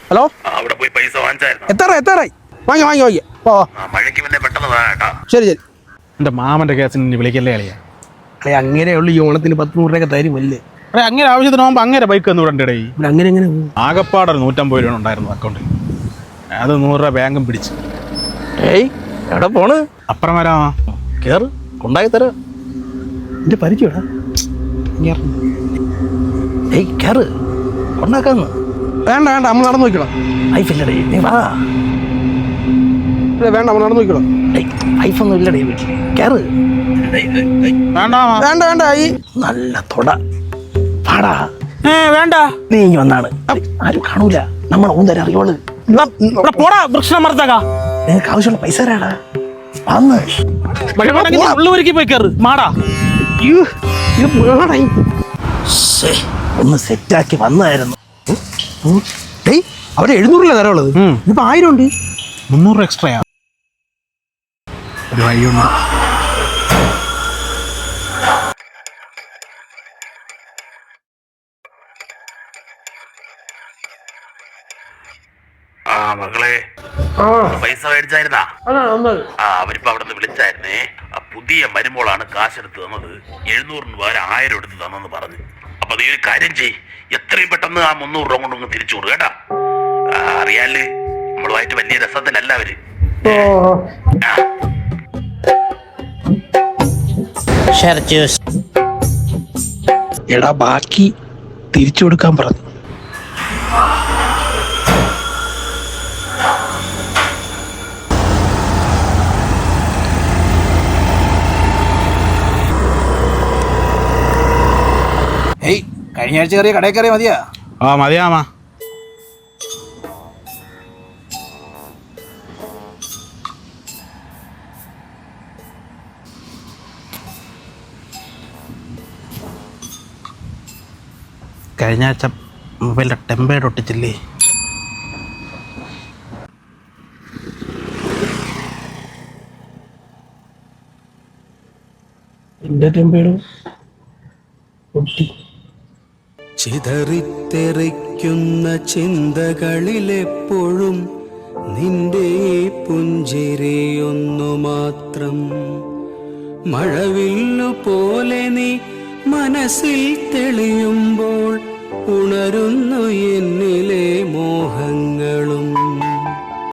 Hello, അവിടെ പോയി പൈസ വാങ്ങിച്ചായിരുന്നു. എത്താറായി വാങ്ങി ഓ മഴയ്ക്ക് പിന്നെ പെട്ടെന്ന് കേട്ടാ. ശരി. എൻ്റെ മാമൻ്റെ കേസിന് ഇനി വിളിക്കല്ലേ അളിയാ. അല്ലെ അങ്ങനെയുള്ള ഈ ഓണത്തിന് 10-100 രൂപയൊക്കെ തരുമല്ലേ? അതെ, അങ്ങനെ ആവശ്യത്തിന് പോകുമ്പോൾ അങ്ങനെ ബൈക്ക് ഒന്ന് വിടണ്ടേ? അങ്ങനെ എങ്ങനെ ആകപ്പാടെ 150 രൂപ ഉണ്ടായിരുന്നു അക്കൗണ്ടിൽ. അത് 100 രൂപ ബാങ്കും പിടിച്ച്. എവിടെ പോണ്? അപ്പുറം വരാമാ, കേറ്, കൊണ്ടാക്കി തരാം. എന്റെ പരിചയടാ. കേറ്, കൊണ്ടാക്കാന്ന്. വേണ്ട നമ്മൾ നടന്നു നോക്കണം. ഐഫില്ലടേ, നീ വാ. വേണ്ട, നമ്മൾ നടന്നു നോക്കണം. ഐഫൊന്നും ഇല്ലടേ വീട്ടിൽ. കേറ്. വേണ്ട ഈ നല്ല തൊട പാടാ. വേണ്ട, നീ ഇനി വന്നാണ്. ആരും കാണൂല, നമ്മളെ ഊന്തര അറിയോള്. പോടാ വൃക്ഷമർദ്ദക. നിനക്ക് ആവശ്യമുള്ള പൈസ തരാടാ. വന്ന് ഉള്ളൂരിക്ക് പോയി കയറ് മാടാ. ഒന്ന് സെറ്റാക്കി വന്നായിരുന്നു. അവിടെ 700 തരമുള്ളത്, ഇപ്പൊ 1000 ഉണ്ട്. 300 എക്സ്ട്രാ. ഒരു വഴിയുണ്ട്. മകളെ പൈസ മേടിച്ചായിരുന്നാ? അവരിപ്പോ അവിടെ നിന്ന് വിളിച്ചായിരുന്നേ. പുതിയ മരുമോളാണ് കാശെടുത്ത് തന്നത്. 700 പകരം 1000 എടുത്ത് തന്നെന്ന് പറഞ്ഞു. അപ്പൊ നീ ഒരു കാര്യം ചെയ്, എത്രയും പെട്ടെന്ന് ആ 300 രൂപ കൊണ്ടൊന്ന് തിരിച്ചു കൊടു കേട്ടാ. അറിയാല് നമ്മളുമായിട്ട് വലിയ രസത്തിലല്ല അവര്. എടാ, ബാക്കി തിരിച്ചു കൊടുക്കാൻ പറഞ്ഞു. കഴിഞ്ഞ ആഴ്ച കയറിയ കടയിൽ കയറിയ മതിയാ? മതിയാമാ. കഴിഞ്ഞ ആഴ്ച മൊബൈലിൻ്റെ ടെമ്പേർഡ് ഒട്ടിച്ചില്ലേ? എന്റെ ടെമ്പേർഡ് ഒട്ടി. ചിതറിത്തെറിക്കുന്ന ചിന്തകളിലെപ്പോഴും നിന്റെ പുഞ്ചിരിയൊന്നു മാത്രം. മഴവില്ലു പോലെ നീ മനസ്സിൽ തെളിയുമ്പോൾ ഉണരുന്നു എന്നിലെ മോഹങ്ങളും.